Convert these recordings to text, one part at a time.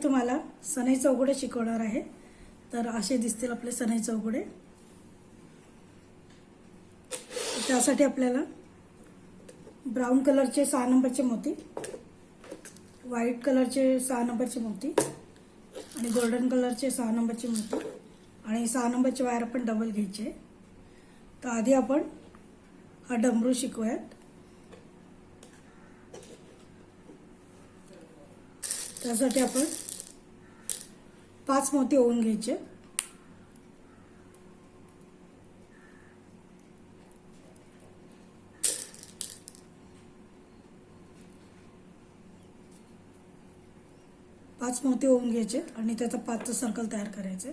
तुम्हाला सनई चौघडे शिकवणार आहे। तर असे दिसतील आपले सनई चौघडे। त्यासाठी आपल्याला ब्राउन कलरचे 6 नंबरचे मोती, व्हाईट कलरचे 6 नंबरचे मोती आणि गोल्डन कलरचे 6 नंबरचे मोती आणि 6 नंबरचे वायर आपण डबल घ्यायचे। तर आधी आपण हा डमरू शिकूयात। त्यासाठी आपण 5 मोती ओवून घ्यायचे। पाच मोती ओवून घ्यायचे आणि त्याचा 5चं सर्कल तयार करायचे।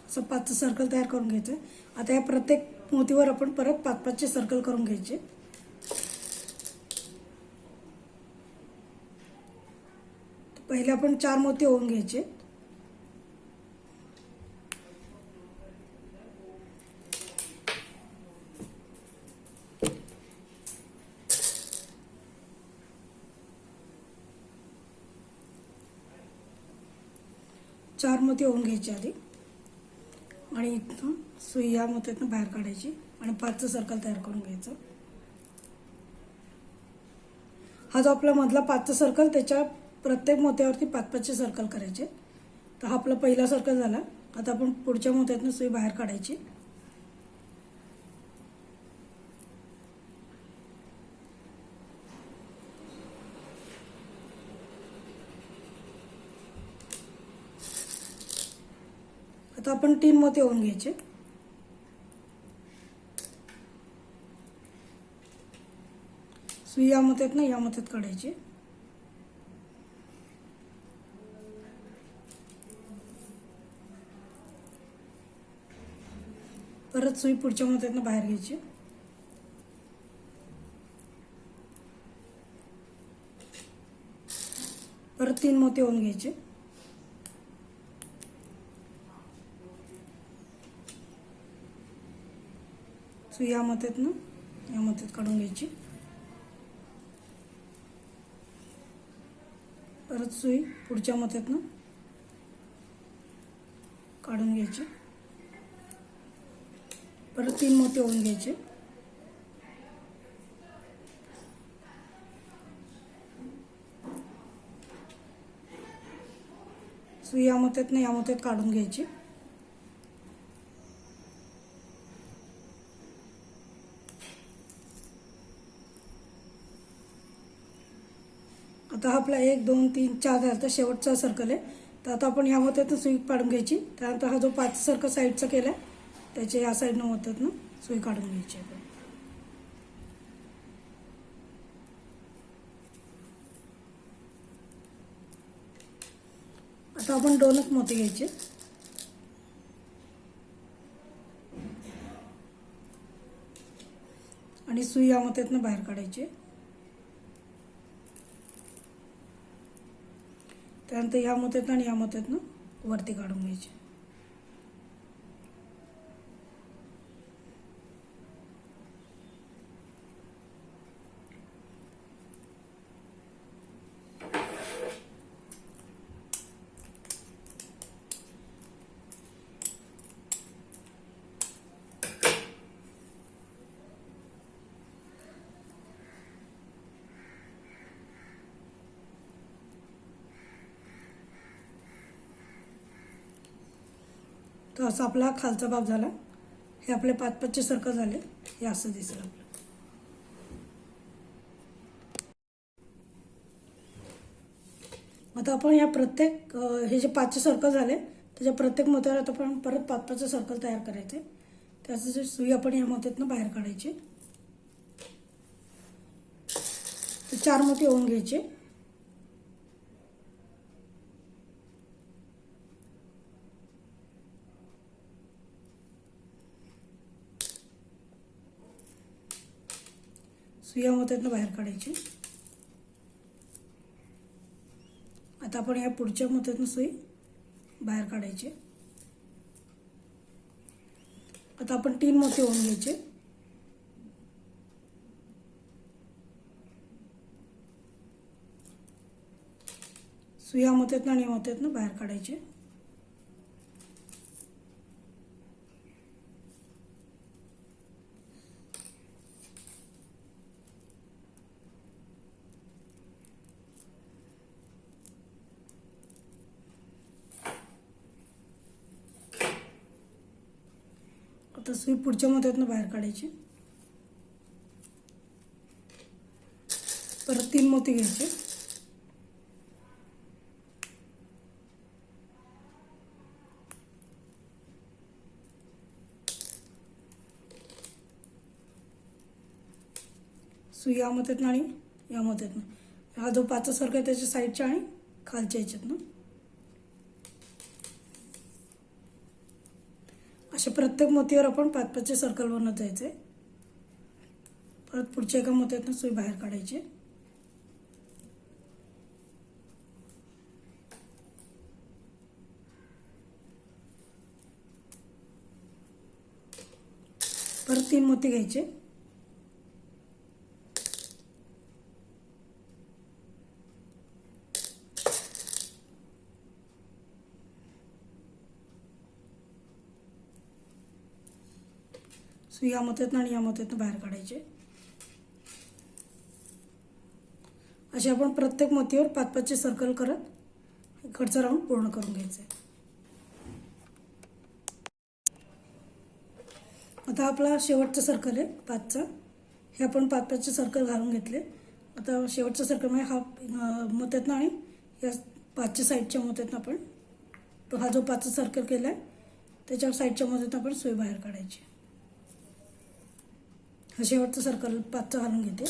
असं 5चं सर्कल तयार करून घ्यायचं। आता या प्रत्येक मोतीवर आपण परत 5-5चे सर्कल करून घ्यायचे। पहिले आपण 4 मोती ओवून घ्यायचे। चार मोती ओवून घ्यायचे आधी आणि इथून सुई या मोत्यातून बाहेर काढायची आणि 5चं सर्कल तयार करून घ्यायचं। हा जो आपला मधला 5चं सर्कल, त्याच्या प्रत्येक मोत्यावरती 5-5चे सर्कल करायचे। तर हा आपला पहिला सर्कल झाला। आता आपण पुढच्या मोत्यातून सुई बाहेर काढायची। आता आपण 3 मोती ओवून घ्यायचे। सुई या मोत्यातून या मोत्यात काढायची। परत सुई पुढच्या मोत्यातून बाहेर घ्यायची। परत 3 मोती ओवून घ्यायचे। सुई या मोत्यातून या मोत्यात काढून घ्यायची। परत सुई पुढच्या मोत्यातून काढून घ्यायची। परत 3 मोती ओवून घ्यायचे। सुई या मोत्यातून या मोत्यात काढून घ्यायची। आता हा आपला 1 2 3 4 झाला। तर शेवटचा सर्कल आहे। तर आता आपण या मोत्यातून सुई काढून घ्यायची। त्यानंतर हा जो 5 सर्कल साईडचा केला त्याच्या या साईडनं मोत्यातून सुई काढून घ्यायची आपण। आता आपण 2च मोती घ्यायचे आणि सुई या मोत्यातून बाहेर काढायची। त्यानंतर या मोत्यातून आणि या मोत्यातून वरती काढून घ्यायचे। तर असा आपला खालचा भाग झाला। हे आपले 5-5चे सर्कल झाले। हे असं दिसेल आपलं। आता आपण या प्रत्येक हे जे 5चे सर्कल झाले त्याच्या प्रत्येक मोत्यावर आता आपण परत 5-5चे सर्कल तयार करायचे। त्याची सुई आपण या मोत्यातून बाहेर काढायची। 4 मोती ओवून घ्यायचे। सुया मोत्यातनं बाहेर काढायची। आता आपण या पुढच्या मोत्यातून सुई बाहेर काढायची. आता आपण 3 मोती होऊन घ्यायचे. सुई या मोत्यातून आणि या मोत्यातून बाहेर काढायचे. आता सुई पुढच्या मोत्यातून बाहेर काढायची. परत 3 मोती घ्यायचे. सुई या मोत्यातून आणि या मोत्यातून, हा जो 5 सर्कल आहे त्याच्या साईडच्या आणि खालच्या ह्याच्यातनं अशा प्रत्येक मोतीवर आपण 5-5 सर्कल बनवत जायचे. परत पुढच्या एका मोत्यातून सुई बाहेर काढायची. परत 3 मोती घ्यायचे. सुई या मोत्यातून आणि या मोत्यातून बाहेर काढायचे. असे आपण प्रत्येक मोतीवर 5-5 सर्कल करत इकडचा राऊंड पूर्ण करून घ्यायचे. आता आपला शेवटचा सर्कल आहे 5चा. हे आपण 5-5 सर्कल घालून घेतले. आता शेवटचा सर्कलमध्ये हा मोत्यातून आणि या 5च्या साईडच्या मोत्यातून आपण तो हा जो 5चा सर्कल केला आहे त्याच्या साईडच्या मोत्यातून आपण सुई बाहेर काढायची. हा शेवटचा सर्कल 5चा घालून घेते.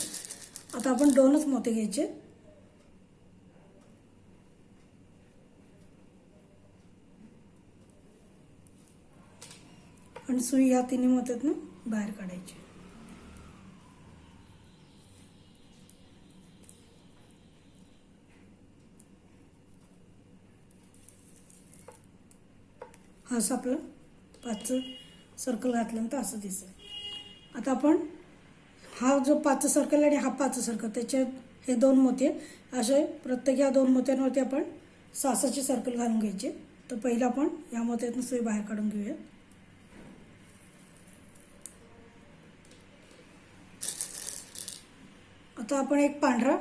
आता आपण 2च मोते घ्यायचे. आणि सुई या 3 मोत्यातून बाहेर काढायची. हा असं आपलं 5चं सर्कल घातल्यानंतर असं दिसेल. आता आपण हा जो 5चा सर्कल आणि हा 5चा सर्कल त्याच्यात हे 2 मोती असे प्रत्येक या 2 मोत्यांवरती आपण 6-6चे सर्कल घालून घ्यायचे. तर पहिलं आपण या मोत्यातून सुई बाहेर काढून घेऊया. आता आपण एक पांढरा,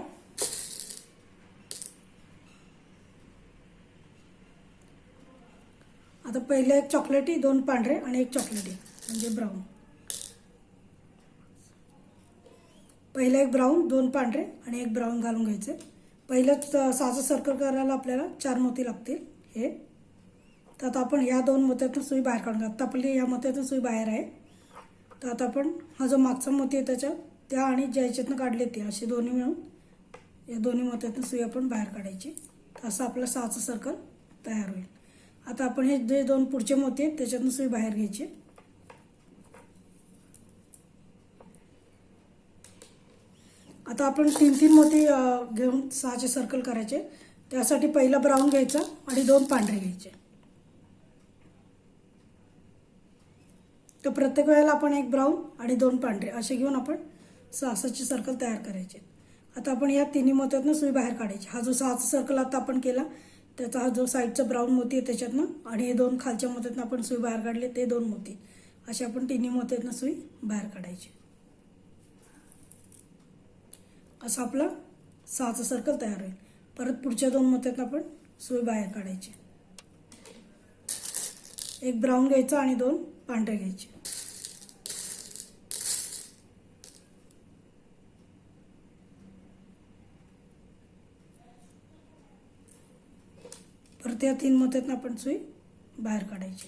आता पहिलं एक चॉकलेटी, 2 पांढरे आणि एक चॉकलेटी म्हणजे ब्राऊन. पहिलं एक ब्राऊन, 2 पांढरे आणि एक ब्राऊन घालून घ्यायचे. पहिलं 6चं सर्कल करायला आपल्याला 4 मोती लागतील हे. तर आता आपण या 2 मोत्यातून सुई बाहेर काढून, आता आपली या मोत्यातून सुई बाहेर आहे. तर आता आपण हा जो मागचा मोती आहे त्याच्या त्या आणि ज्या ह्याच्यातनं काढले ते असे दोन्ही मिळून या दोन्ही मोत्यातून सुई आपण बाहेर काढायची. असं आपलं 6चं सर्कल तयार होईल. आता आपण हे जे 2 पुढचे मोती आहेत त्याच्यातून सुई बाहेर घ्यायची. आता आपण 3-3 मोती घेऊन 6चे सर्कल करायचे. त्यासाठी पहिला ब्राऊन घ्यायचा आणि 2 पांढरे घ्यायचे. तर प्रत्येक वेळेला आपण एक ब्राऊन आणि 2 पांढरे असे घेऊन आपण 6-6चे सर्कल तयार करायचे. आता आपण या 3 मोत्यातून सुई बाहेर काढायची. हा जो 6चा सर्कल आता आपण केला त्याचा हा जो साईडचा ब्राऊन मोती आहे त्याच्यातनं आणि हे 2 खालच्या मोत्यातून आपण सुई बाहेर काढले ते 2 मोती असे आपण 3 मोत्यातून सुई बाहेर काढायची. असं आपलं 6चं सर्कल तयार होईल. परत पुढच्या 2 मोत्यातून आपण सुई बाहेर काढायची. एक ब्राऊन घ्यायचा आणि 2 पांढरे घ्यायचे. परत या 3 मोत्यातून आपण सुई बाहेर काढायची.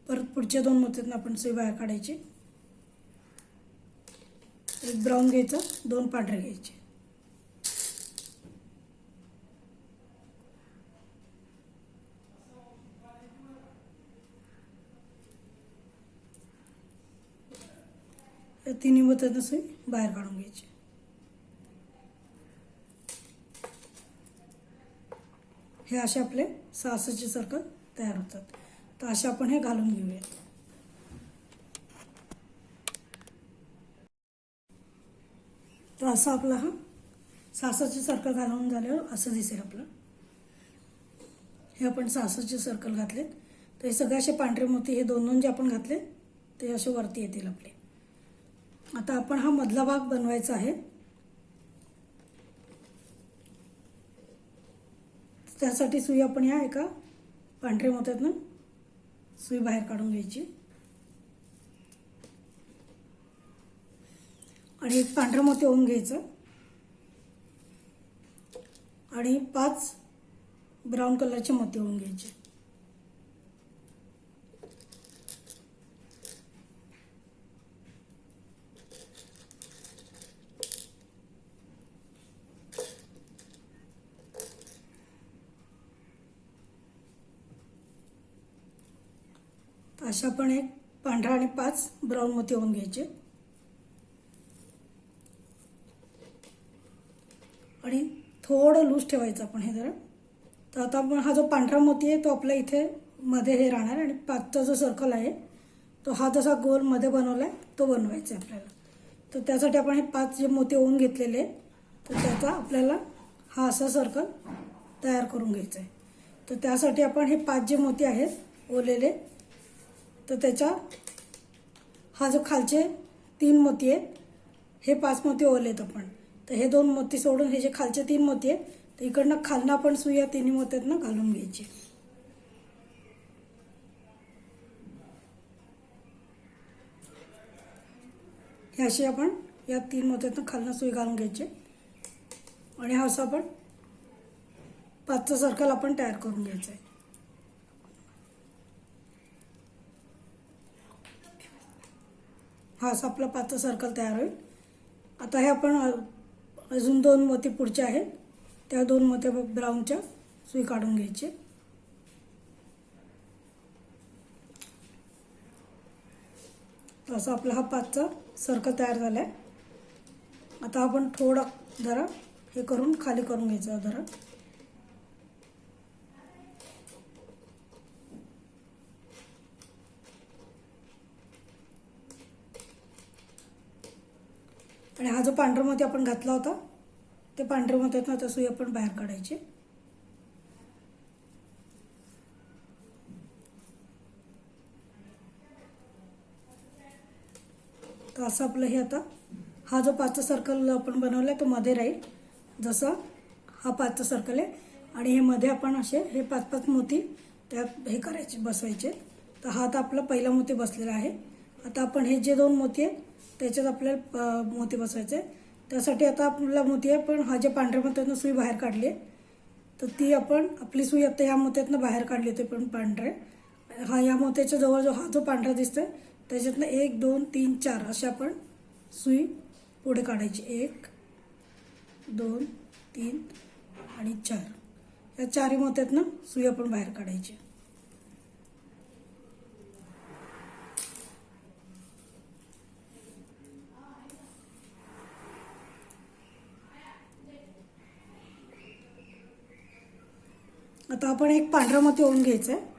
परत पुढच्या 2 मोत्यातून आपण सुई बाहेर काढायची. एक ब्राऊन घ्यायचा, 2 पांढरे घ्यायचे. या तिन्ही मोत्यातनं सुई बाहेर काढून घ्यायची. हे असे आपले 6 सर्कल तयार होतात. तर असे आपण हे घालून घेऊया. तर असं आपला हा 6 सर्कल घालून झाल्यावर असं दिसेल आपलं. हे आपण 6 सर्कल घातलेत. तर हे सगळे असे पांढरे मोती हे 2 जे आपण घातले ते असे वरती येतील आपले. आता आपण हा मधला भाग बनवायचा आहे. त्यासाठी सुई आपण या एका पांढऱ्या मोत्यातनं सुई बाहेर काढून घ्यायची आणि एक पांढरं मोती ओवून घ्यायचं आणि 5 ब्राऊन कलरचे मोती ओवून घ्यायचे. अशा पण एक पांढरा आणि 5 ब्राऊन मोती ओवून घ्यायचे आणि थोडं लूज ठेवायचं आपण हे जरा. तर आता आपण हा जो पांढरा मोती आहे तो आपल्या इथे मध्ये हे राहणार आणि 5चा जो सर्कल आहे तो हा जसा गोल मध्ये बनवलाय तो बनवायचा आहे आपल्याला. तर त्यासाठी आपण हे 5 जे मोती ओवून घेतलेले तर त्याचा आपल्याला हा असा सर्कल तयार करून घ्यायचा आहे. तर त्यासाठी आपण हे 5 जे मोती आहेत ओवलेले तर त्याच्या हा जो खालचे 3 मोती आहेत हे 5 मोती ओवलेत आपण. तर हे 2 मोती सोडून हे जे खालचे 3 मोती आहेत तर इकडनं खालनं आपण सुई या तिन्ही मोत्यातनं घालून घ्यायची. हे अशी आपण या 3 मोत्यातनं खालनं सुई घालून घ्यायची आणि हा असं आपण 5चा सर्कल आपण तयार करून घ्यायचा आहे. हा असा आपला 5चा सर्कल तयार होईल. आता हे आपण अजून 2 मोती पुढचे आहेत त्या 2 मोत्या ब्राऊनच्या सुई काढून घ्यायची. असा आपला हा 5चा सर्कल तयार झाला आहे. आता आपण थोडा जरा हे करून खाली करून घ्यायचं जरा. आणि हा जो पांढरा मोती आपण घातला होता ते पांढऱ्या मोत्यातनं आता सुई आपण बाहेर काढायची. तर असं आपलं हे आता हा जो 5चा सर्कल आपण बनवला आहे तो मध्ये राहील जसा हा 5चा सर्कल आहे आणि हे मध्ये आपण असे हे 5-5 मोती त्यात हे करायचे बसवायचे. तर हा आता आपला पहिला मोती बसलेला आहे. आता आपण हे जे 2 मोती आहेत त्याच्यात आपल्याला मोती बसवायचे. त्यासाठी आता आपला मोती आहे पण हा जे पांढऱ्या मोत्यातनं सुई बाहेर काढली आहे तर ती आपण आपली सुई आता या मोत्यातनं बाहेर काढली होती पण पांढरे हा या मोत्याच्या जवळ जो हा जो पांढरा दिसतोय त्याच्यातनं 1 2 3 4 अशा आपण सुई पुढे काढायची. 1 2 3 आणि 4 या 4 मोत्यातनं सुई आपण बाहेर काढायची. आता आपण एक पांढरा मोती ओवून घ्यायचा आहे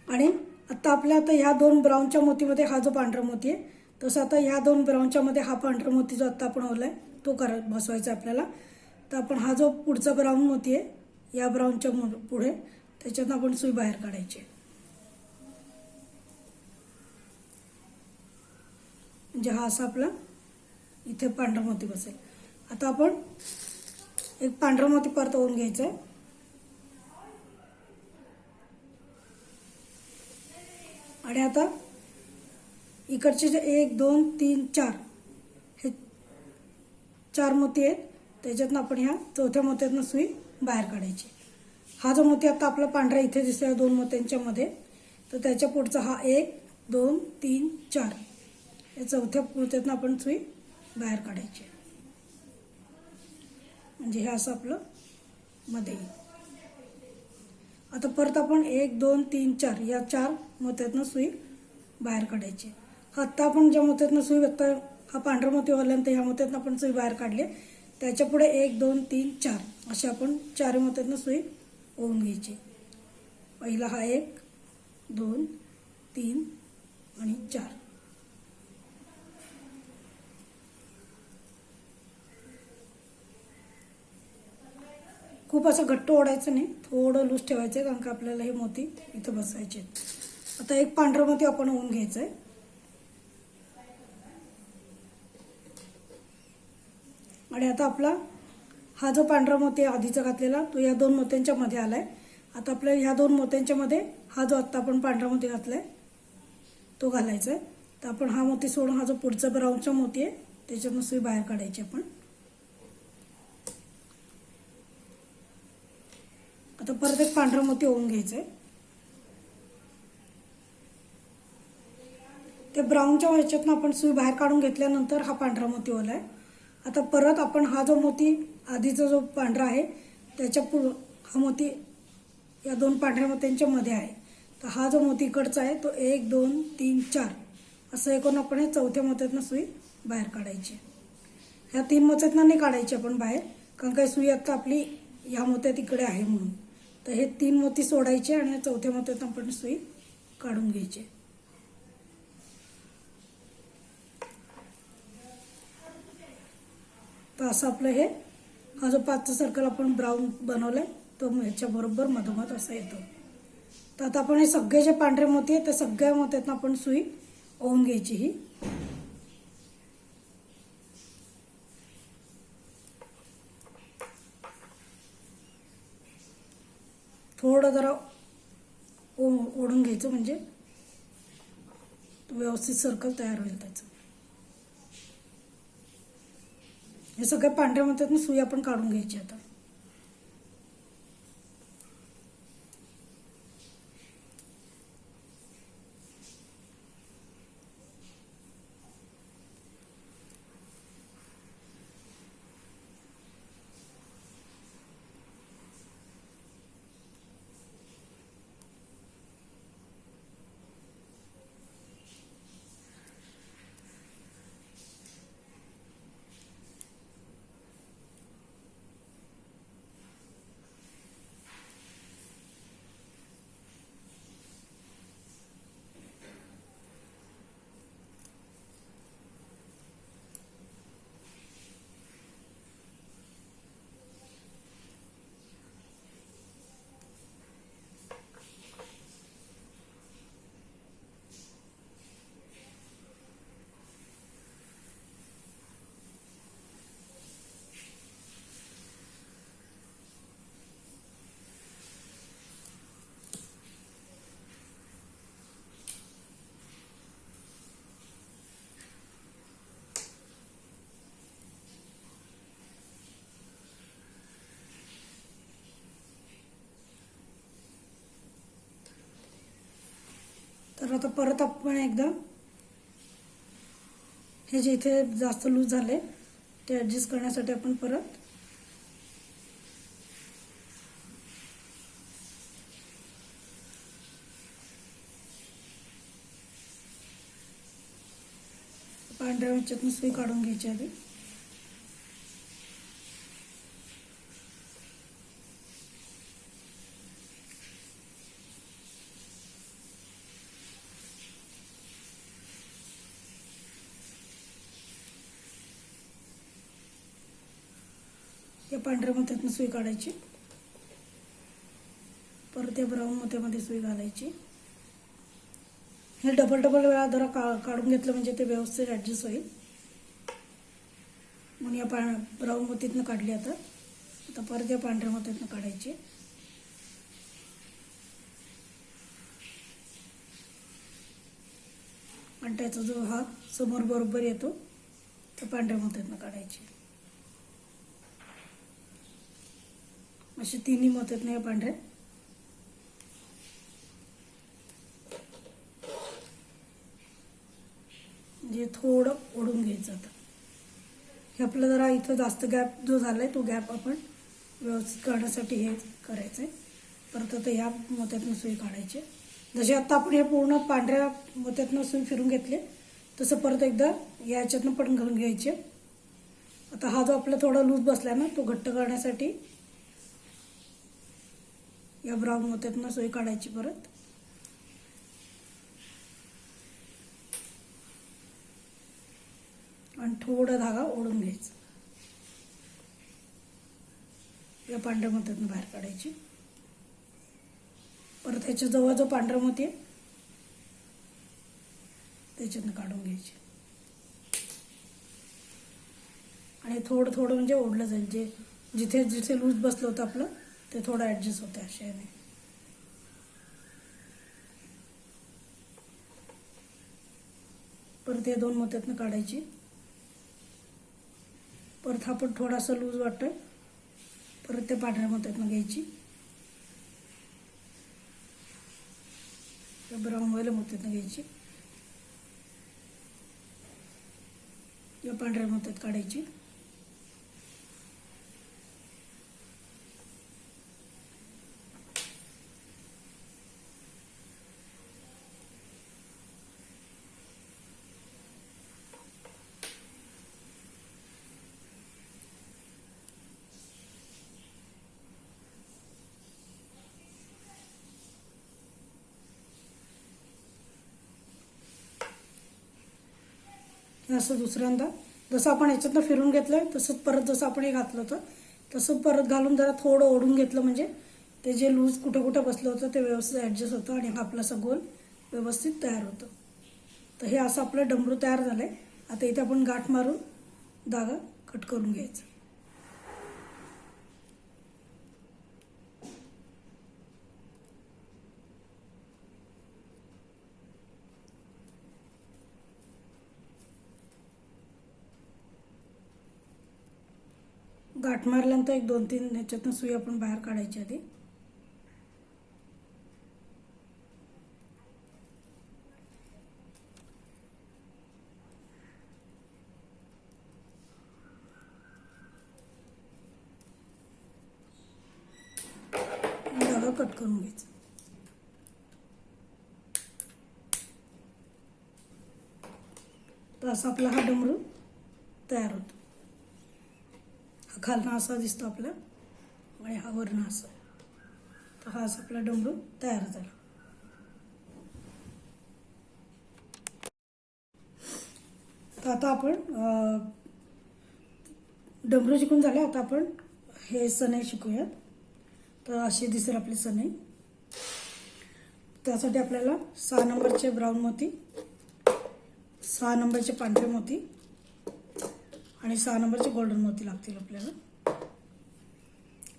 आणि आता आपल्या आता ह्या 2 ब्राऊनच्या मोतीमध्ये हा जो पांढरा मोती आहे तसं आता ह्या 2 ब्राऊनच्या मध्ये हा पांढरा मोती जो आता आपण ओवलाय तो बसवायचा आपल्याला. तर आपण हा जो पुढचा ब्राऊन मोती आहे या ब्राऊनच्या पुढे त्याच्यातनं आपण सुई बाहेर काढायची. म्हणजे हा असा आपला इथे पांढरा मोती बसेल. आता आपण एक पांढरा मोती परत ओवून घ्यायचा आहे आणि आता इकडचे जे 1 2 3 4 हे 4 मोती आहेत त्याच्यातनं आपण ह्या 4थ्या मोत्यातनं सुई बाहेर काढायची. हा जो मोती आता आपला पांढरा इथे दिसतो या 2 मोत्यांच्या मध्ये तर त्याच्या पुढचा हा 1 2 3 4 या 4थ्या मोत्यातनं आपण सुई बाहेर काढायची. म्हणजे हे असं आपलं मध्ये येईल. आता परत आपण 1 2 3 4 या 4 मोत्यातनं सुई बाहेर काढायची. आत्ता आपण ज्या मोत्यातनं सुई बघता हा पांढरा मोती वाल्यानंतर ह्या मोत्यातनं आपण सुई बाहेर काढली. त्याच्या पुढे 1 2 3 4 असे आपण 4 मोत्यातनं सुई ओवून घ्यायची. पहिला हा 1 2 3 आणि 4. खूप असं घट्ट ओढायचं नाही, थोडं लूज ठेवायचं आहे, कारण का आपल्याला हे मोती इथं बसवायचे आहेत. आता एक पांढरा मोती आपण ओवून घ्यायचं आहे. आणि आता आपला हा जो पांढरा मोती आधीचा घातलेला तो या 2 मोत्यांच्या मध्ये आलाय. आता आपल्याला ह्या 2 मोत्यांच्या मध्ये हा जो आत्ता आपण पांढरा मोती घातलाय तो घालायचा आहे. तर आपण हा मोती सोडून हा जो पुढचा ब्राऊनचा मोती आहे त्याच्यातून सुई बाहेर काढायची आपण. आता परत एक पांढरा मोती ओवून घ्यायचा आहे. ते ब्राऊनच्या ह्याच्यातून आपण सुई बाहेर काढून घेतल्यानंतर हा पांढरा मोती ओवलाय. आता परत आपण हा जो मोती आधीचा जो पांढरा आहे त्याच्या हा मोती या 2 पांढऱ्या मोत्यांच्या मध्ये आहे. तर हा जो मोती इकडचा आहे तो 1 2 3 4 असं एकूण आपण हे चौथ्या मोत्यातनं सुई बाहेर काढायची. ह्या 3 मोत्यातनं नाही काढायची आपण बाहेर, कारण काही सुई आता आपली ह्या मोत्यात इकडे आहे म्हणून. तर हे 3 मोती सोडायचे आणि चौथ्या मोत्यातनं आपण सुई काढून घ्यायची. तर असं आपलं हे हा जो 5चा सर्कल आपण ब्राऊन बनवलाय तो ह्याच्या बरोबर मधोमध असा येतो. तर आता आपण हे सगळे जे पांढरे मोती आहेत त्या सगळ्या मोत्यातनं आपण सुई ओवून घ्यायची. ही थोडं जरा ओढून घ्यायचं म्हणजे व्यवस्थित सर्कल तयार होईल त्याचं. हे सगळ्या पांढऱ्या मोत्यातनं सुई आपण काढून घ्यायची. आता तर आता परत आपण एकदा हे जे इथे जास्त लूज झाले ते ॲडजस्ट करण्यासाठी आपण परत पांढऱ्या ह्याच्यातून सुई काढून घ्यायची आधी. या पांढऱ्या मोत्यातून सुई काढायची. परत या ब्राऊन मोत्यामध्ये सुई घालायची. हे डबल वेळा जरा काढून घेतलं म्हणजे ते व्यवस्थित ॲडजस्ट होईल. म्हणून या ब्राऊन मोतीतनं काढली. आता परत या पांढऱ्या मोत्यातनं काढायची. आणि त्याचा जो हा समोर बरोबर येतो त्या पांढऱ्या मोत्यातनं काढायची. असे 3 मोत्यातनं या पांढऱ्या म्हणजे थोडं ओढून घ्यायचं. आता हे आपलं जरा इथं जास्त गॅप जो झालाय तो गॅप आपण व्यवस्थित काढण्यासाठी हे करायचंय. परत आता ह्या मोत्यातून सुई काढायची. जसे आता आपण हे पूर्ण पांढऱ्या मोत्यातून सुई फिरून घेतले तसं परत एकदा याच्यातनं पण घालून घ्यायचे. आता हा जो आपला थोडा लूज बसला ना तो घट्ट करण्यासाठी या ब्राऊन मोत्यातून सुई काढायची परत. आणि थोडा धागा ओढून घ्यायचा. या पांढऱ्या मोत्यातून बाहेर काढायची. परत ह्याच्या जवळ जो पांढरा मोती आहे त्याच्यातनं काढून घ्यायची. आणि थोडं थोडं म्हणजे ओढलं जाईल. जे जिथे जिथे लूज बसलं होतं आपलं ते थोडं ॲडजस्ट होतं अशा याने. परत या 2 मोत्यातनं काढायची. परत हा पण थोडासा लूज वाटतोय. परत त्या पांढऱ्या मोत्यातनं घ्यायची. त्या ब्राऊन वाल्या मोत्यातनं घ्यायची. या पांढऱ्या मोत्यात काढायची. असं दुसऱ्यांदा जसं आपण याच्यातनं फिरून घेतलं तसंच परत जसं आपण हे घातलं होतं तसं परत घालून जरा थोडं ओढून घेतलं म्हणजे ते जे लूज कुठं कुठं बसलं होतं ते व्यवस्थित ॲडजस्ट होतं आणि हा आपला असं गोल व्यवस्थित तयार होतं. तर हे असं आपलं डमरू तयार झालं आहे. आता इथे आपण गाठ मारून धागा कट करून घ्यायचा. गाठ मारल्यानंतर एक 2-3 ह्याच्यातून सुई आपण बाहेर काढायची आधी. धागा कट करून घ्यायचा. तर असा आपला हा डमरू तयार होतो. हा खालनं असा दिसतो आपला आणि हा वरनं असा. तर हा असा आपला डमरू तयार झाला. तर आता आपण डमरू शिकून झाले. आता आपण हे सनई शिकूयात. तर अशी दिसेल आपली सनई. त्यासाठी आपल्याला 6 नंबरचे ब्राऊन मोती, 6 नंबरचे पांढरे मोती आणि 6 नंबरचे गोल्डन मोती लागतील आपल्याला.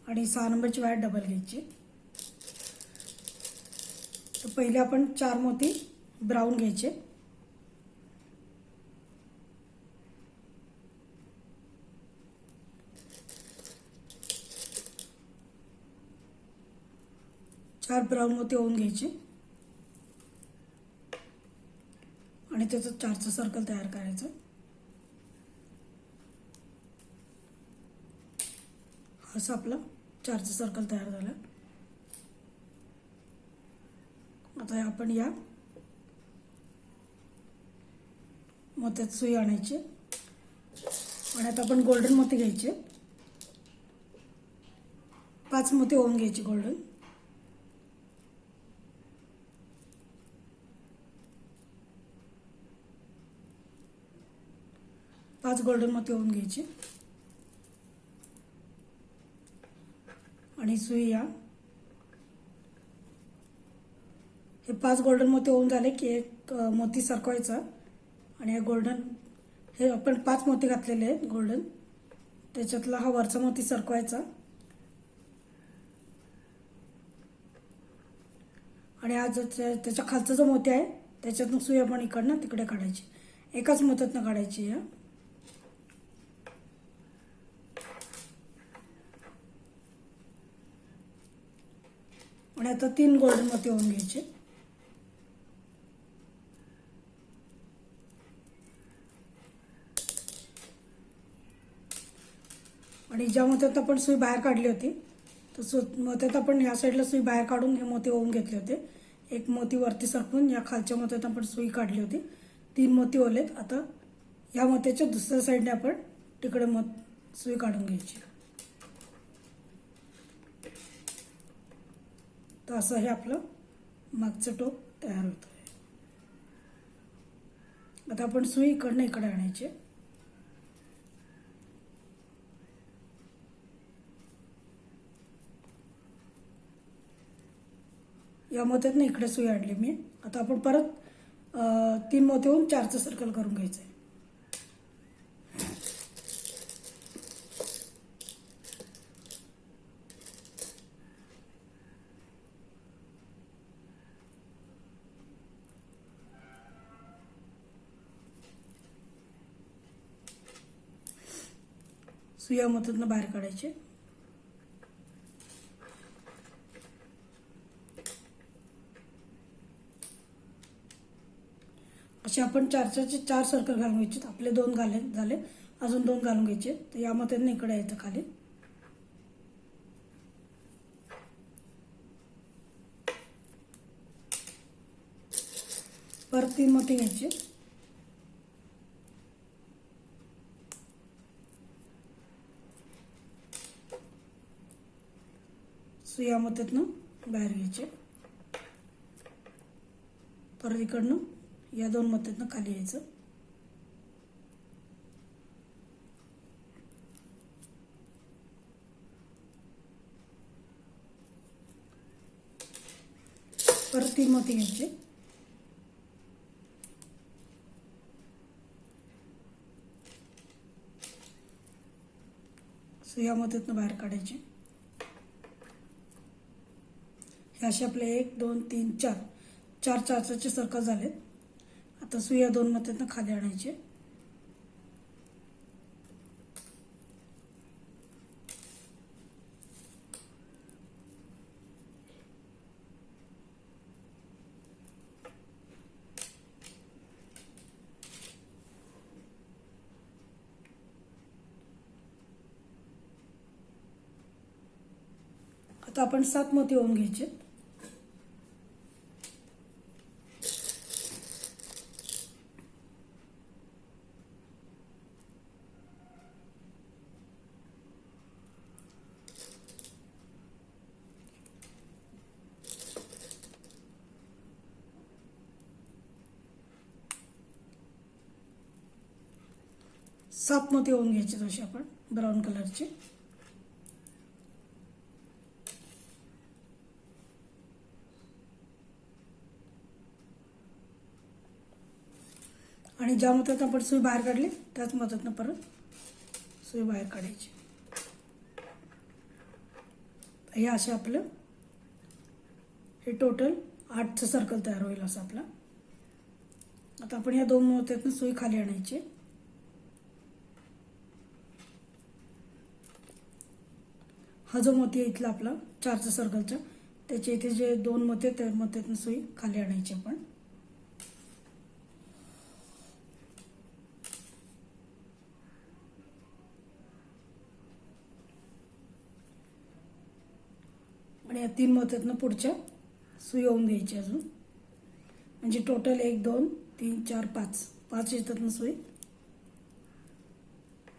आणि 6 नंबरची वायर डबल घ्यायची. तर पहिले आपण 4 मोती ब्राऊन घ्यायचे. चार ब्राऊन मोती ओवून घ्यायचे आणि त्याचं 4चं सर्कल तयार करायचं. असं आपलं 4चं सर्कल तयार झालं. आता आपण या मोत्यात सुई आणायची आणि आता आपण गोल्डन मोती घ्यायचे. 5 मोती ओवून घ्यायचे गोल्डन. पाच गोल्डन मोती ओवून घ्यायचे आणि सुई या. हे 5 गोल्डन मोती ओवून झाले की एक मोती सरकवायचा आणि हे गोल्डन, हे आपण 5 मोती घातलेले आहेत गोल्डन, त्याच्यातला हा वरचा मोती सरकवायचा आणि हा त्याच्या खालचा जो मोती आहे त्याच्यातून सुई आपण इकडनं तिकडे काढायची. एकाच मोत्यातनं काढायची या. आणि आता 3 गोल्डन मोती ओवून घ्यायचे. आणि ज्या मोत्यात आपण सुई बाहेर काढली होती तर मोत्यात आपण या साईडला सुई बाहेर काढून हे मोती ओवून घेतले होते. एक मोती वरती सरकवून या खालच्या मोत्यात आपण सुई काढली होती. 3 मोती ओवलेत. आता या मोत्याच्या दुसऱ्या साईडने आपण तिकडे सुई काढून घ्यायची. तर असं हे आपलं मागचं टोक तयार होतं आहे. आता आपण सुई इकडनं इकडे आणायची. या मोत्यातनं इकडे सुई आणली मी. आता आपण परत 3 मोती होऊन 4चं सर्कल करून घ्यायचं आहे. सुया मोत्यातनं बाहेर काढायचे. असे आपण 4चे 4 सर्कल घालून घ्यायचे. आपले 2 झाले, अजून 2 घालून घ्यायचे. तर या मोत्यातनं इकडे यायचं खाली. परत 3 मोती घ्यायचे. सुया मोत्यातनं बाहेर घ्यायचे. परत इकडनं या 2 मोत्यातनं खाली यायचं. परत 3 मोती घ्यायचे. सुया मोत्यातनं बाहेर काढायचे. हे असे आपले 1 2 3 4 4चे सर्कल झालेत. आता सुया 2 मोत्यातनं खाली आणायचे. आता आपण 7 मोती ओवून घ्यायचे. सात मोती ओवून घ्यायचे तसे आपण ब्राऊन कलरचे. आणि ज्या मोत्यातून आपण सुई बाहेर काढली त्याच मोत्यातून परत सुई बाहेर काढायची. हे असे आपलं हे टोटल 8चं सर्कल तयार होईल असं आपला. आता आपण या 2 मोत्यातून सुई खाली आणायची. हा जो मोती आहे इथला आपला 4चं सर्कलचा, त्याच्या इथे जे 2 मोती आहेत त्या मोत्यातून सुई खाली आणायची आपण. आणि या 3 मोत्यातनं पुढच्या सुई ओवून घ्यायची अजून. म्हणजे टोटल 1 2 3 4 5 याच्यातनं सुई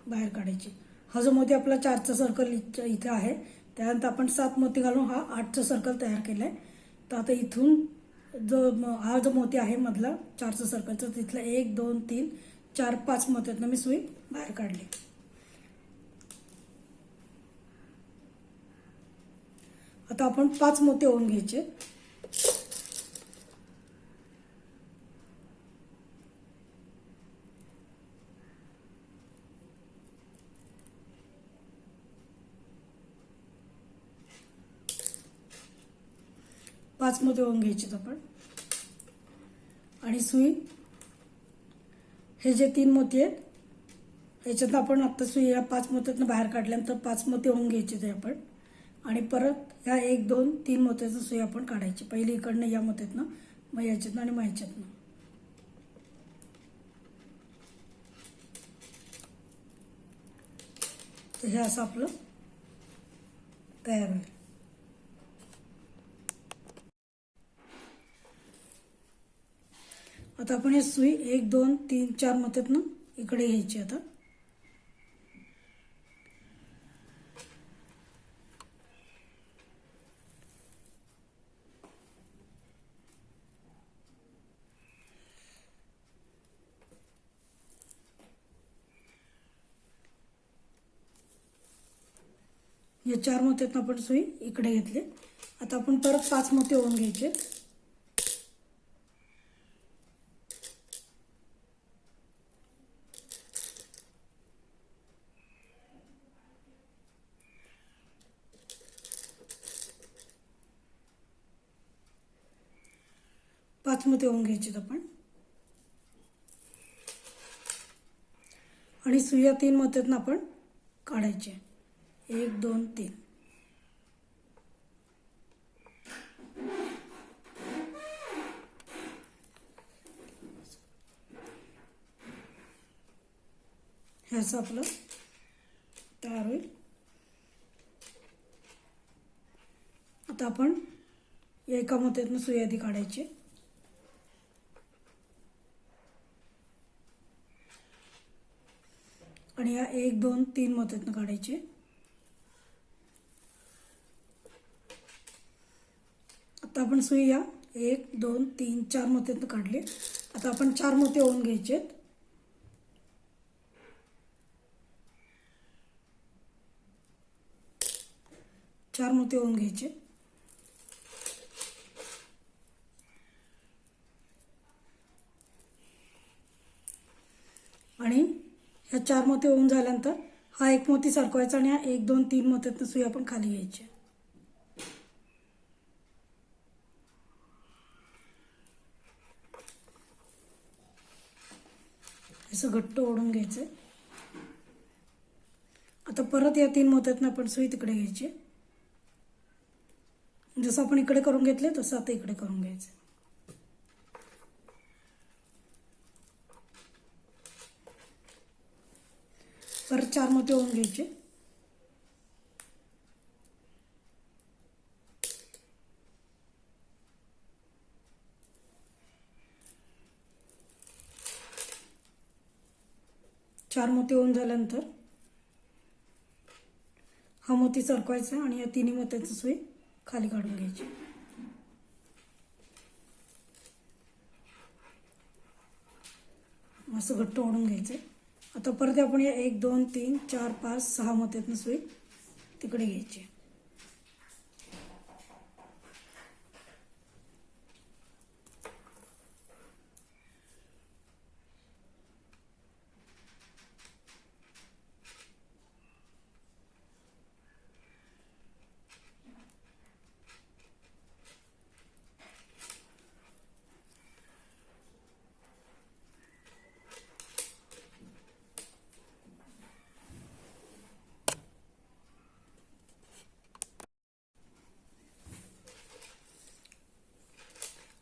बाहेर काढायची. हा जो मोती आपला 4चा सर्कल इथे आहे, त्यानंतर आपण 7 मोती घालून हा 8चा सर्कल तयार केलाय. तर आता इथून हा जो मोती आहे मधला 4चा सर्कलचा, तिथला 1 2 3 4 5 मोत्यातनं मी सुई बाहेर काढली. आता आपण 5 मोती ओवून घ्यायचे. पाच मोती ओवून घ्यायचे आपण. आणि सुई हे जे 3 मोती आहेत याच्यात आपण आता सुई या 5 मोत्यातनं बाहेर काढल्यानंतर 5 मोती ओवून घ्यायचे ते आपण. आणि परत या 1 2 3 मोत्याचं सुई आपण काढायची. पहिली इकडनं या मोत्यातनं, मग याच्यातनं आणि मग याच्यातनं. तर हे असं आपलं तयार होईल. आता आपण हे सुई 1 2 3 4 मोत्यातनं इकडे घ्यायची. आता या 4 मोत्यातनं आपण सुई इकडे घेतली. आता आपण परत 5 मोती ओवून घ्यायचे. पाच मोती ओवून घ्यायचे आपण आणि सुया 3 मोत्यातनं आपण काढायचे. 1 2 3. हे असं आपलं तयार होईल. आता आपण एका मोत्यातनं सुई आधी काढायची आणि या 1 2 3 मोत्यातनं काढायचे. आता आपण सुई या 1 2 3 4 मोत्यातनं काढले. आता आपण 4 मोती ओवून घ्यायचे. 4 मोती ओवून घ्यायचे आणि ह्या 4 मोती ओवून झाल्यानंतर हा एक मोती सरकवायचा आणि हा 1 2 3 मोत्यातनं सुई आपण खाली घ्यायची. असं घट्ट ओढून घ्यायचं. आता परत या 3 मोत्यातनं आपण सुई तिकडे घ्यायची. जसं आपण इकडे करून घेतले तसं आता इकडे करून घ्यायचं. परत 4 मोती ओवून घ्यायचे. चार मोती ओवून झाल्यानंतर हा मोती सरकवायचा आणि या तिन्ही मोत्याची सुई खाली काढून घ्यायची. असं घट्ट ओढून घ्यायचं. आता परत आपण या 1 2 3 4 5 6 मोत्यातनं सुई तिकडे घ्यायची.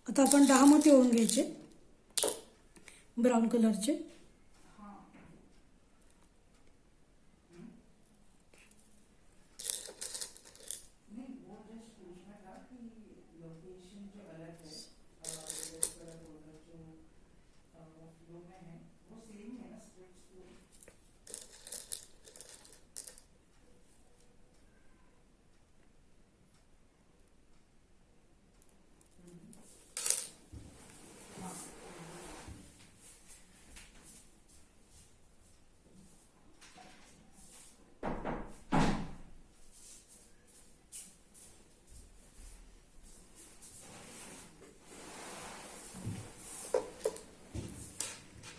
आता आपण 10 मोती ओवून घ्यायचे ब्राऊन कलरचे.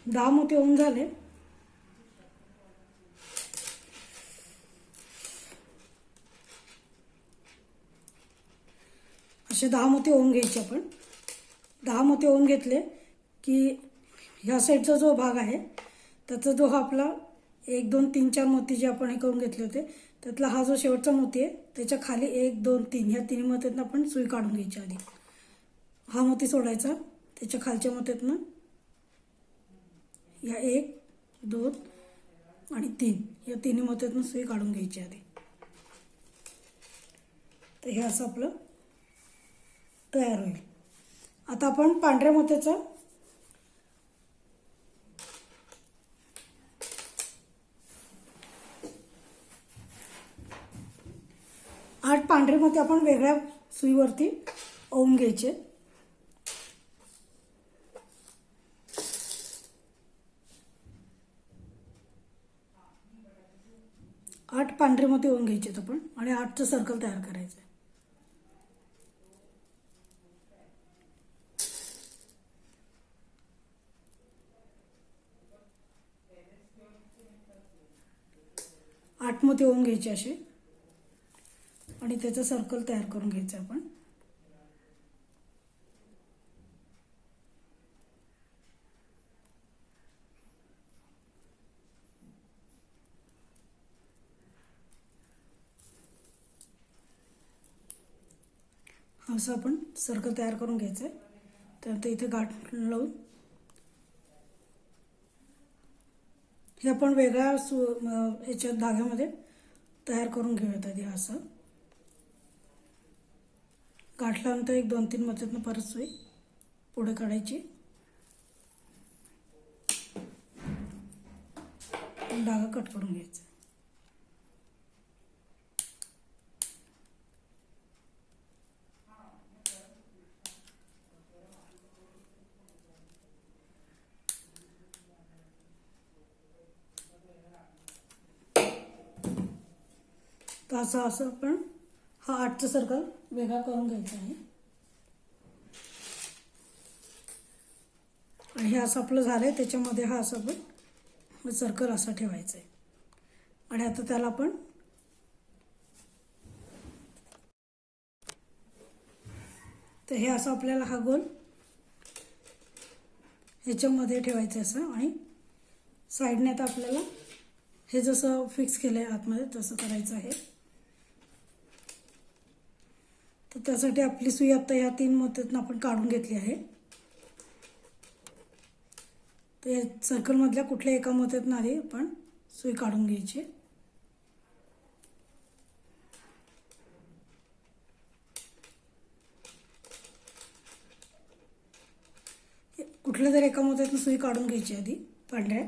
दहा मोती होऊन झाले. असे 10 मोती होऊन घ्यायचे आपण. 10 मोती होऊन घेतले की ह्या साईडचा जो भाग आहे त्याचा जो हा आपला 1 2 3 4 मोती जे आपण हे करून घेतले होते त्यातला हा जो शेवटचा मोती आहे त्याच्या खाली 1 2 3 ह्या तिन्ही मोत्यातनं आपण सुई काढून घ्यायची. आधी हा मोती सोडायचा, त्याच्या खालच्या मोत्यातनं या 1 2 आणि 3 या तिन्ही मोत्यातनं सुई काढून घ्यायची आधी. तर हे असं आपलं तयार होईल. आता आपण पांढऱ्या मोत्याचा 8 पांढरे मोती आपण वेगळ्या सुईवरती ओवून घ्यायचे. 8 पांढरे मोती ओवून घ्यायचे आपण आणि 8चं सर्कल तयार करायचं. 8 मोती ओवून घ्यायचे असे आणि त्याचं सर्कल तयार करून घ्यायचं आपण. असं आपण सर्कल तयार करून घ्यायचं आहे. त्यानंतर इथे गाठ लावून हे आपण वेगळ्या याच्या धाग्यामध्ये तयार करून घेऊयात. आधी असं गाठ लावल्यानंतर एक 2-3 मोत्यातनं परत सुई पुढे काढायची. धागा कट करून घ्यायचा. तर असं आपण हा 8चं सर्कल वेगळा करून घ्यायचा आहे. आणि हे असं आपलं झालं आहे. त्याच्यामध्ये हा असं आपण सर्कल असा ठेवायचा आहे. आणि आता त्याला आपण तर हे असं आपल्याला हा गोल ह्याच्यामध्ये ठेवायचं आहे असं. आणि साईडने आता आपल्याला हे जसं फिक्स केलं आहे आतमध्ये तसं करायचं आहे. तर त्यासाठी आपली सुई आता ह्या 3 मोत्यातून आपण काढून घेतली आहे. तर या सर्कलमधल्या कुठल्या एका मोत्यातून आधी आपण सुई काढून घ्यायची. कुठल्या तरी एका मोत्यातून सुई काढून घ्यायची आधी पांढऱ्या.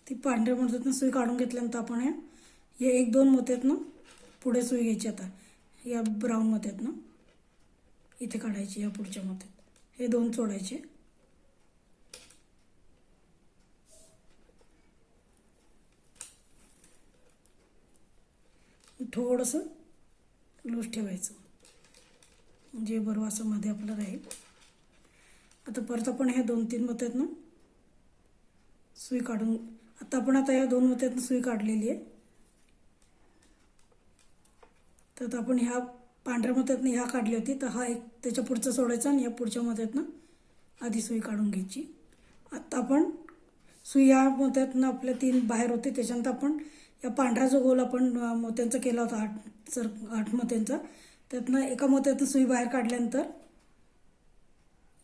ती पांढऱ्या मोत्यातून सुई काढून घेतल्यानंतर आपण या 1-2 मोत्यातनं पुढे सुई घ्यायची. आता या ब्राऊन मोत्यातनं इथे काढायची. या पुढच्या मोत्यात हे 2 सोडायचे. थोडंसं लूज ठेवायचं म्हणजे बरोबर असं मध्ये आपलं राहील. आता परत आपण ह्या 2-3 मोत्यातनं सुई काढून आता या 2 मोत्यातनं सुई काढलेली आहे. तर आपण ह्या पांढऱ्या मोत्यातनं ह्या काढली होती. तर हा एक त्याच्या पुढचं सोडायचा आणि या पुढच्या मोत्यातनं आधी सुई काढून घ्यायची. आता आपण सुई या मोत्यातनं आपल्या 3 बाहेर होते. त्याच्यानंतर आपण या पांढरा जो गोल आपण मोत्यांचा केला होता 8 मोत्यांचा त्यातनं एका मोत्यातनं सुई बाहेर काढल्यानंतर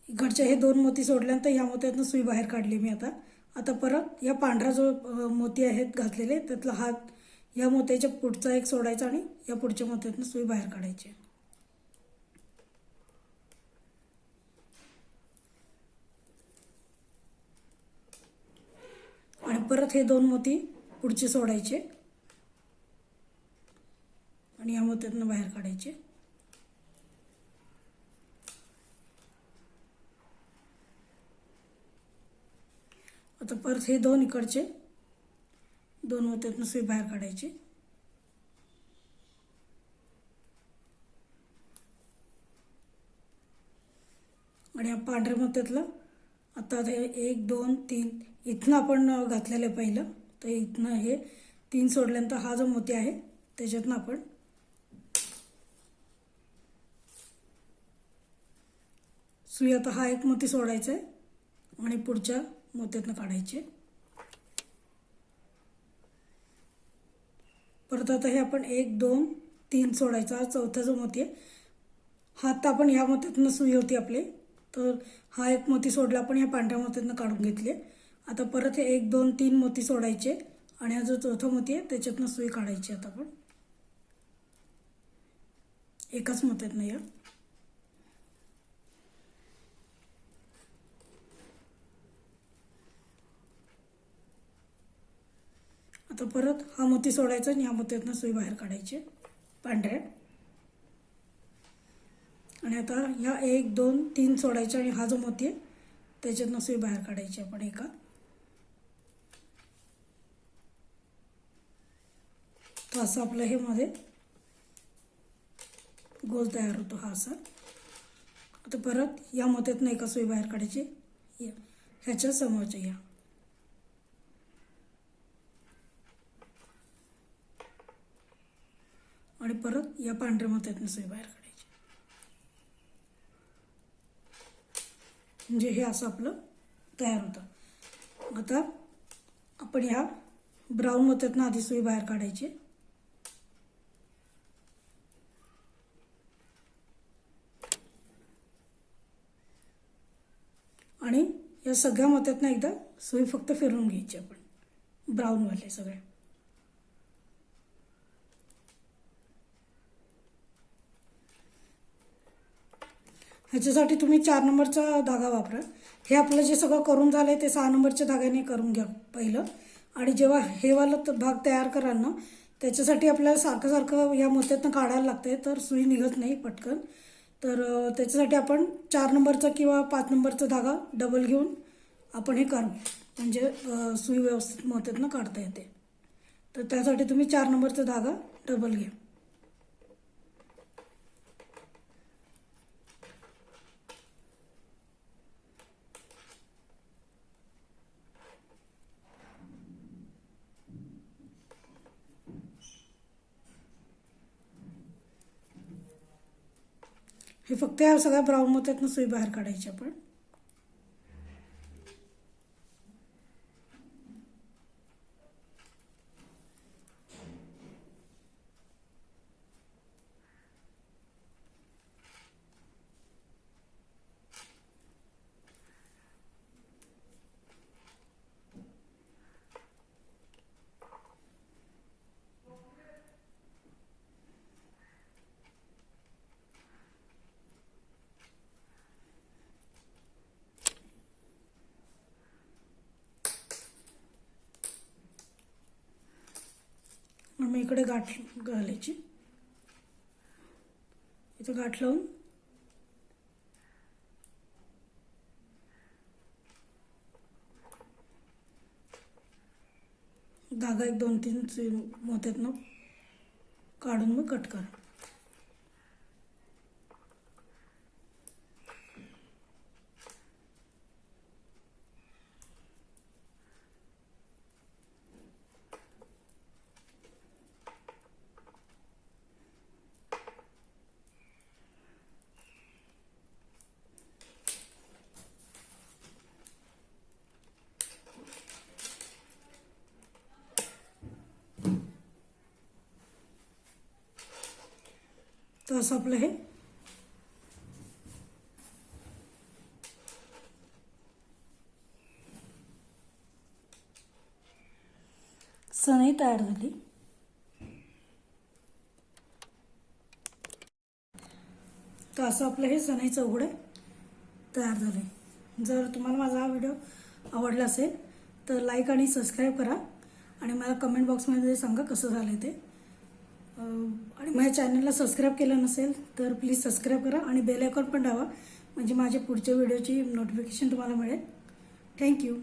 इकडचे हे 2 मोती सोडल्यानंतर या मोत्यातनं सुई बाहेर काढली मी. आता परत या पांढरा जो मोती आहेत घातलेले त्यातला हात या मोत्याच्या पुढचा एक सोडायचा आणि या पुढच्या मोत्यातनं सुई बाहेर काढायची. आणि परत हे 2 मोती पुढचे सोडायचे आणि या मोत्यातनं बाहेर काढायचे. आता परत हे 2 इकडचे 2 मोत्यातनं सुई बाहेर काढायची. आणि या पांढऱ्या मोत्यातलं आता हे 1, 2, 3 इथनं आपण घातलेलं आहे पहिलं. तर इथनं हे 3 सोडल्यानंतर हा जो मोती आहे त्याच्यातनं आपण सुई आता हा एक मोती सोडायचा आहे आणि पुढच्या मोत्यातनं काढायचे. परत आता हे आपण 1, 2, 3 सोडायचा. हा चौथा जो मोती आहे हा आता आपण ह्या मोत्यातनं सुई होती आपली. तर हा एक मोती सोडला आपण ह्या पांढऱ्या मोत्यातनं काढून घेतले. आता परत हे 1, 2, 3 मोती सोडायचे आणि हा जो चौथा मोती आहे त्याच्यातनं सुई काढायची. आता आपण एकाच मोत्यातनं या आता परत हा मोती सोडायचा आणि या मोत्यातनं सुई बाहेर काढायची. पांढऱ्या. आणि आता ह्या 1 2 3 सोडायच्या आणि हा जो मोती आहे त्याच्यातनं सुई बाहेर काढायची आपण एका. तर असं आपलं हे मध्ये गोल तयार होतो हा असा. आता परत या मोत्यातनं एका सुई बाहेर काढायची ह्याच्या समोरच्या या. आणि परत या पांढऱ्या मोत्यातनं सुई बाहेर काढायची. म्हणजे हे असं आपलं तयार होतं. आता आपण ह्या ब्राऊन मोत्यातनं आधी सुई बाहेर काढायची. आणि या सगळ्या मोत्यातनं एकदा सुई फक्त फिरवून घ्यायची आपण, ब्राऊनवाले सगळे. ह्याच्यासाठी तुम्ही 4 नंबरचा धागा वापरा. हे आपलं जे सगळं करून झालं आहे ते 6 नंबरच्या धाग्याने करून घ्या पहिलं. आणि जेव्हा हे वाला भाग तयार कराल ना त्याच्यासाठी आपल्याला सारखं सारखं या मोत्यातनं काढायला लागते, तर सुई निघत नाही पटकन. तर त्याच्यासाठी आपण 4 नंबरचा किंवा 5 नंबरचा धागा डबल घेऊन आपण हे करू, म्हणजे सुई व्यवस्थित मोत्यातनं काढता येते. तर त्यासाठी तुम्ही 4 नंबरचा धागा डबल घ्या. हे फक्त या सगळ्या ब्राऊन मोत्यातनं सुई बाहेर काढायची आपण. मग इकडे गाठ घालायची. इथं गाठ लावून धागा 1 2 3 मोत्यातनं काढून मग कट करा. तर असं आपलं हे सनई तयार झाली. तर असं आपलं हे सनई चौघडे तयार झाले. जर तुम्हाला माझा हा व्हिडिओ आवडला असेल तर लाईक आणि सबस्क्राईब करा आणि मला कमेंट बॉक्समध्ये सांगा कसं झालं ते. आणि माझ्या चॅनलला सबस्क्राईब केलं नसेल तर प्लीज सबस्क्राईब करा आणि बेल आयकॉन पण दाबा, म्हणजे माझ्या पुढच्या व्हिडिओची नोटिफिकेशन तुम्हाला मिळेल. थँक्यू.